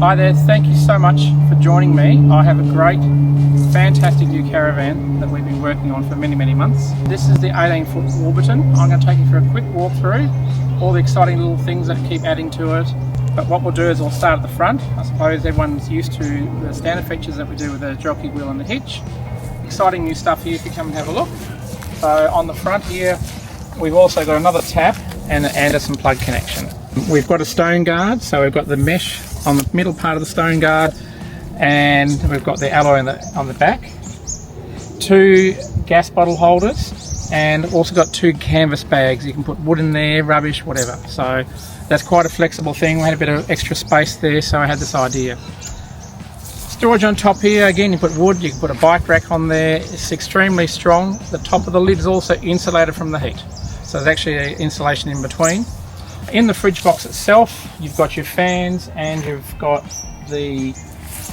Hi there, thank you so much for joining me. I have a great, fantastic new caravan that we've been working on for many months. This is the 18-foot Warburton. I'm going to take you for a quick walk through all the exciting little things that keep adding to it. But what we'll do is we'll start at the front. I suppose everyone's used to the standard features that we do with the jockey wheel and the hitch. Exciting new stuff here if you come and have a look. So on the front here, we've also got another tap and an Anderson plug connection. We've got a stone guard, so we've got the mesh on the middle part of the stone guard, and we've got the alloy on the back. Two gas bottle holders, and also got two canvas bags. You can put wood in there, rubbish, whatever. So that's quite a flexible thing. We had a bit of extra space there, so I had this idea. Storage on top here, again you put wood, you can put a bike rack on there. It's extremely strong. The top of the lid is also insulated from the heat. So there's actually an insulation in between. In the fridge box itself, you've got your fans and you've got the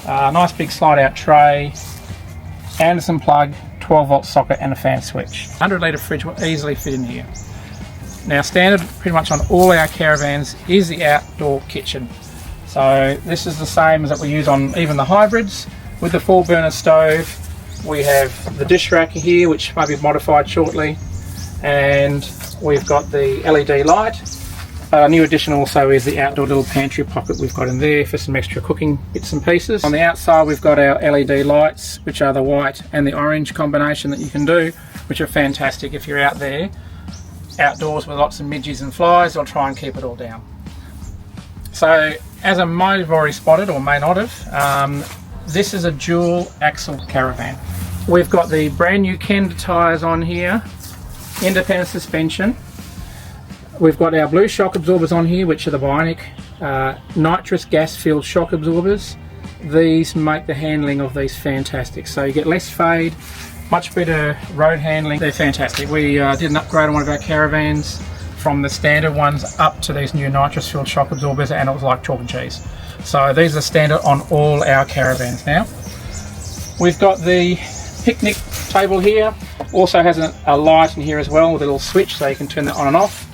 nice big slide out tray, Anderson plug, 12 volt socket and a fan switch. 100 litre fridge will easily fit in here. Now standard pretty much on all our caravans is the outdoor kitchen. So this is the same as that we use on even the hybrids. With the 4 burner stove, we have the dish rack here, which might be modified shortly, and we've got the LED light. A new addition also is the outdoor little pantry pocket we've got in there for some extra cooking bits and pieces. On the outside we've got our LED lights, which are the white and the orange combination that you can do, which are fantastic if you're out there outdoors with lots of midges and flies. I'll try and keep it all down. So as I might have already spotted, or may not have, this is a dual axle caravan. We've got the brand new Kenda tyres on here, independent suspension. We've got our blue shock absorbers on here, which are the Bionic nitrous gas filled shock absorbers. These make the handling of these fantastic. So you get less fade, much better road handling. They're fantastic. We did an upgrade on one of our caravans from the standard ones up to these new nitrous filled shock absorbers, and it was like chalk and cheese. So these are standard on all our caravans now. We've got the picnic table here. Also has a light in here as well with a little switch, so you can turn that on and off.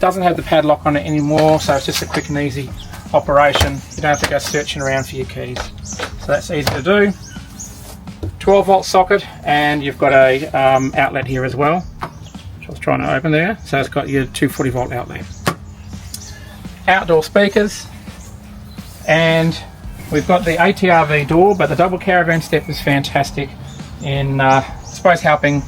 Doesn't have the padlock on it anymore, so it's just a quick and easy operation. You don't have to go searching around for your keys. So that's easy to do. 12 volt socket, and you've got a outlet here as well, which I was trying to open there. So it's got your 240 volt outlet. Outdoor speakers, and we've got the ATRV door, but the double caravan step is fantastic in, I suppose, helping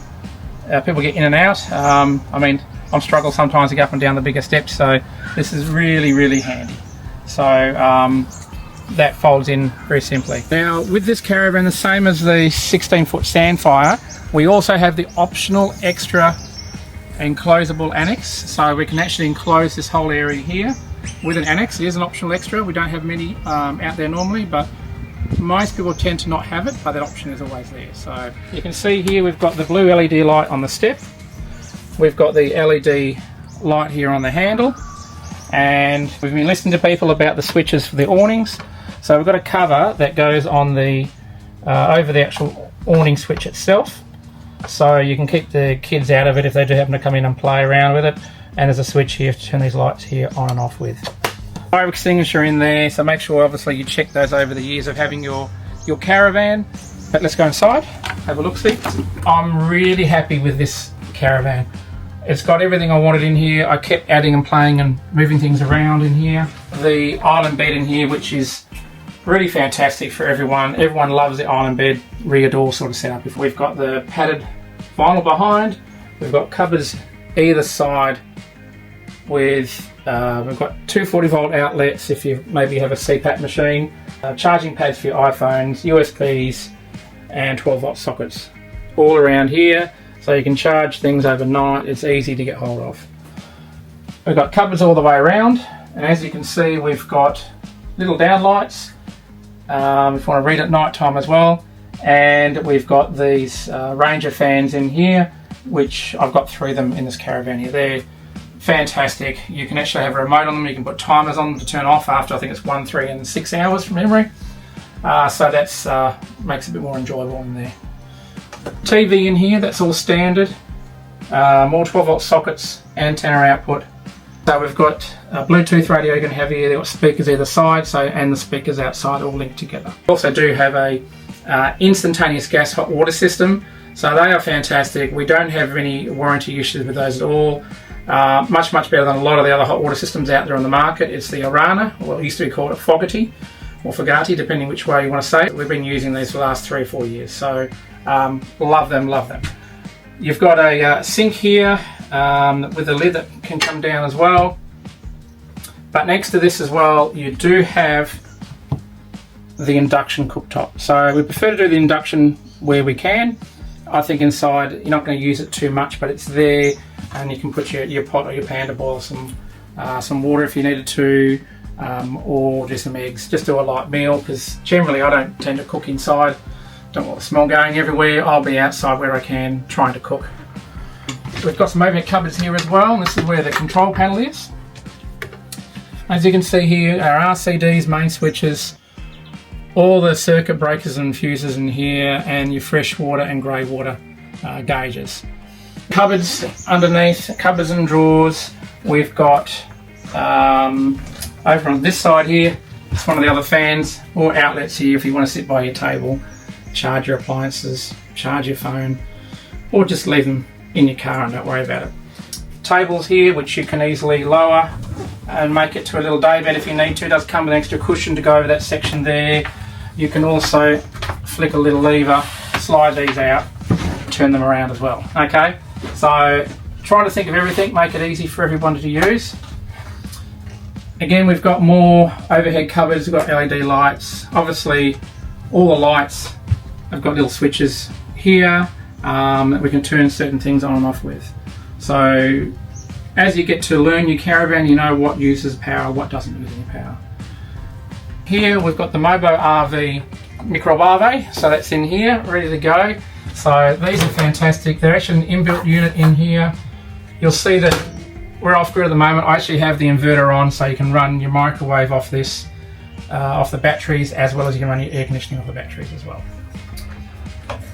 people get in and out. I mean, I struggle sometimes to go up and down the bigger steps, so this is really handy. So that folds in very simply. Now with this caravan, the same as the 16-foot Sandfire, we also have the optional extra enclosable annex. So we can actually enclose this whole area here with an annex. It is an optional extra. We don't have many out there normally, but most people tend to not have it, but that option is always there. So you can see here we've got the blue LED light on the step. We've got the LED light here on the handle, and we've been listening to people about the switches for the awnings. So we've got a cover that goes on the over the actual awning switch itself, so you can keep the kids out of it if they do happen to come in and play around with it. And there's a switch here to turn these lights here on and off with. Fire extinguisher in there, so make sure obviously you check those over the years of having your caravan. But let's go inside, have a look-see. I'm really happy with this caravan. It's got everything I wanted in here. I kept adding and playing and moving things around in here. The island bed in here, which is really fantastic for everyone. Everyone loves the island bed rear door sort of setup. We've got the padded vinyl behind. We've got cupboards either side with we've got 240 volt outlets if you maybe have a CPAP machine, charging pads for your iPhones, USBs, and 12 volt sockets all around here. So you can charge things overnight. It's easy to get hold of. We've got cupboards all the way around, and as you can see we've got little downlights if you want to read at night time as well. And we've got these Ranger fans in here, which I've got 3 of them in this caravan here. They're fantastic. You can actually have a remote on them. You can put timers on them to turn off after I think it's 1, 3 and 6 hours from memory. So that's makes it a bit more enjoyable in there. TV in here, that's all standard. More 12 volt sockets, antenna output, So we've got a Bluetooth radio you're going to have here, they've got speakers either side, and the speakers outside all linked together. We also do have a instantaneous gas hot water system, so they are fantastic. We don't have any warranty issues with those at all. Much better than a lot of the other hot water systems out there on the market. It's the Arana, or it used to be called a Fogarty, or Fogati, depending which way you want to say it. We've been using these for the last 3 or 4 years, so love them. You've got a sink here with a lid that can come down as well. But next to this as well, you do have the induction cooktop. So we prefer to do the induction where we can. I think inside you're not going to use it too much, but it's there, and you can put your pot or your pan to boil some water if you needed to, or just some eggs. Just do a light meal, because generally I don't tend to cook inside. Don't want the smell going everywhere. I'll be outside where I can trying to cook. We've got some overhead cupboards here as well, and this is where the control panel is. As you can see here, our RCDs, main switches, all the circuit breakers and fuses in here, and your fresh water and grey water gauges. Cupboards underneath, cupboards and drawers. We've got over on this side here, it's one of the other fans, or outlets here if you want to sit by your table, charge your appliances, charge your phone, or just leave them in your car and don't worry about it. Tables here which you can easily lower and make it to a little day bed if you need to. It does come with an extra cushion to go over that section there. You can also flick a little lever, slide these out, turn them around as well. Okay, so try to think of everything, make it easy for everyone to use. Again, we've got more overhead cupboards, we've got LED lights. Obviously all the lights have got little switches here that we can turn certain things on and off with. So as you get to learn your caravan, you know what uses power, what doesn't use any power. Here we've got the Mobo RV microwave, so that's in here, ready to go. So these are fantastic. They're actually an inbuilt unit in here. You'll see that we're off grid at the moment. I actually have the inverter on, so you can run your microwave off this, off the batteries, as well as you can run your air conditioning off the batteries as well.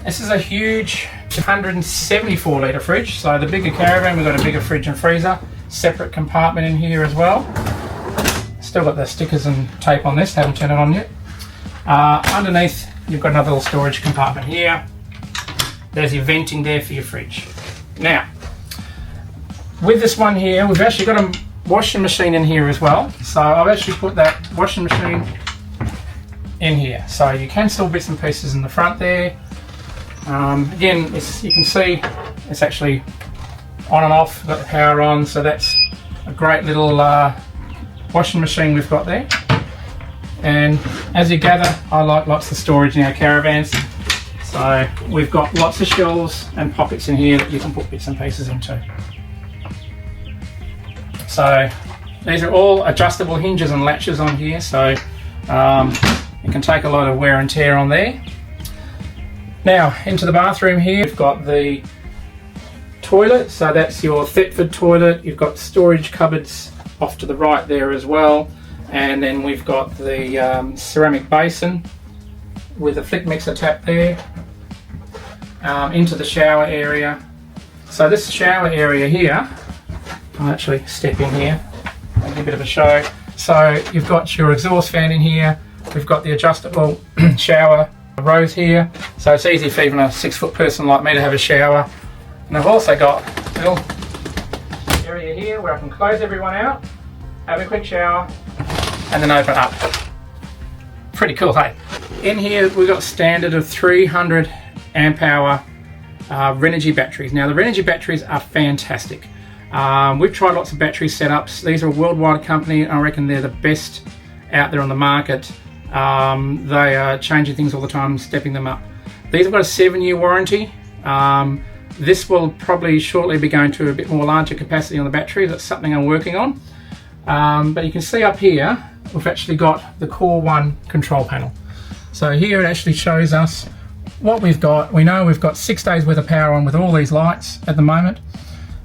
This is a huge 174 litre fridge, so the bigger caravan, we've got a bigger fridge and freezer, separate compartment in here as well. Still got the stickers and tape on this, haven't turned it on yet. Underneath you've got another little storage compartment here. There's your venting there for your fridge. Now, with this one here, we've actually got a washing machine in here as well. So I've actually put that washing machine in here. So you can store bits and pieces in the front there. Again, you can see it's actually on and off, got the power on, so that's a great little washing machine we've got there. And as you gather, I like lots of storage in our caravans, so we've got lots of shelves and pockets in here that you can put bits and pieces into. So these are all adjustable hinges and latches on here, so it can take a lot of wear and tear on there. Now into the bathroom here, we've got the toilet, so that's your Thetford toilet. You've got storage cupboards off to the right there as well, and then we've got the ceramic basin with a flick mixer tap there. Into the shower area. So this shower area here, I'll actually step in here and give a bit of a show. So you've got your exhaust fan in here, we've got the adjustable shower rows here, so it's easy for even a 6-foot person like me to have a shower. And I've also got a little area here where I can close everyone out, have a quick shower, and then open up. Pretty cool, hey? In here we've got standard of 300 amp hour Renogy batteries. Now the Renogy batteries are fantastic. We've tried lots of battery setups. These are a worldwide company, and I reckon they're the best out there on the market. They are changing things all the time, stepping them up. These have got a 7-year warranty. This will probably shortly be going to a bit more larger capacity on the battery. That's something I'm working on. But you can see up here, we've actually got the Core 1 control panel. So here it actually shows us what we've got. We know we've got 6 days worth of power on with all these lights at the moment.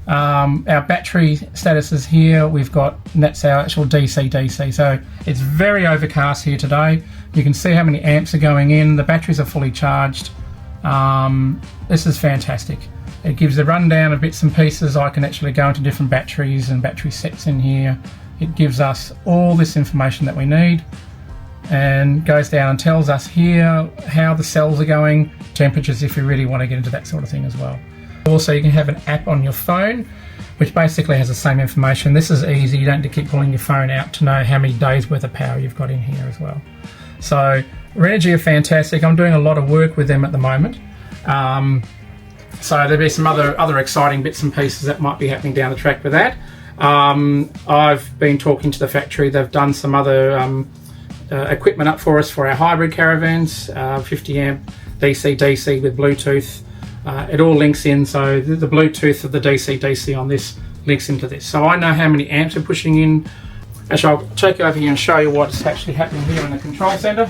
Our battery status is here. We've got, and that's our actual DCDC. So it's very overcast here today. You can see how many amps are going in. The batteries are fully charged. This is fantastic. It gives a rundown of bits and pieces. I can actually go into different batteries and battery sets in here. It gives us all this information that we need, and goes down and tells us here how the cells are going, temperatures if you really want to get into that sort of thing as well. Also, you can have an app on your phone which basically has the same information. This is easy, you don't have to keep pulling your phone out to know how many days worth of power you've got in here as well. So Renogy are fantastic. I'm doing a lot of work with them at the moment. So there'll be some other exciting bits and pieces that might be happening down the track with that. I've been talking to the factory. They've done some other equipment up for us for our hybrid caravans, 50 amp DC-DC with Bluetooth. It all links in, so the Bluetooth of the DC-DC on this links into this. So I know how many amps we're pushing in. Actually, I'll take you over here and show you what's actually happening here in the control center.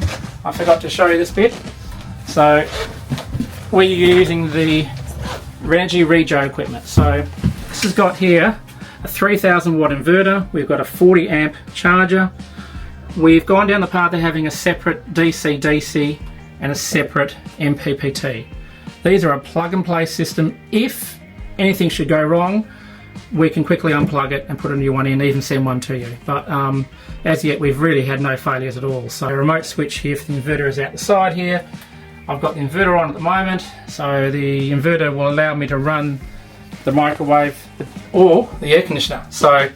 I forgot to show you this bit. So we're using the Renogy Rego equipment. So this has got here a 3000 watt inverter. We've got a 40 amp charger. We've gone down the path of having a separate DC-DC and a separate MPPT. These are a plug and play system. If anything should go wrong, we can quickly unplug it and put a new one in, even send one to you. But as yet, we've really had no failures at all. So a remote switch here for the inverter is out the side here. I've got the inverter on at the moment, so the inverter will allow me to run the microwave or the air conditioner. So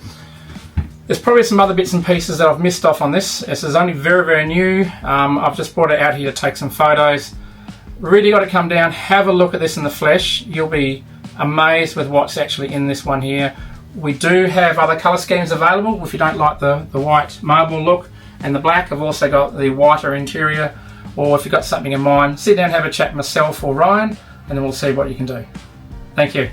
there's probably some other bits and pieces that I've missed off on this. This is only very, very new. I've just brought it out here to take some photos. Really got to come down, have a look at this in the flesh. You'll be amazed with what's actually in this one here. We do have other colour schemes available if you don't like the white marble look and the black. I've also got the whiter interior, or if you've got something in mind, sit down, have a chat with myself or Ryan, and then we'll see what you can do. Thank you.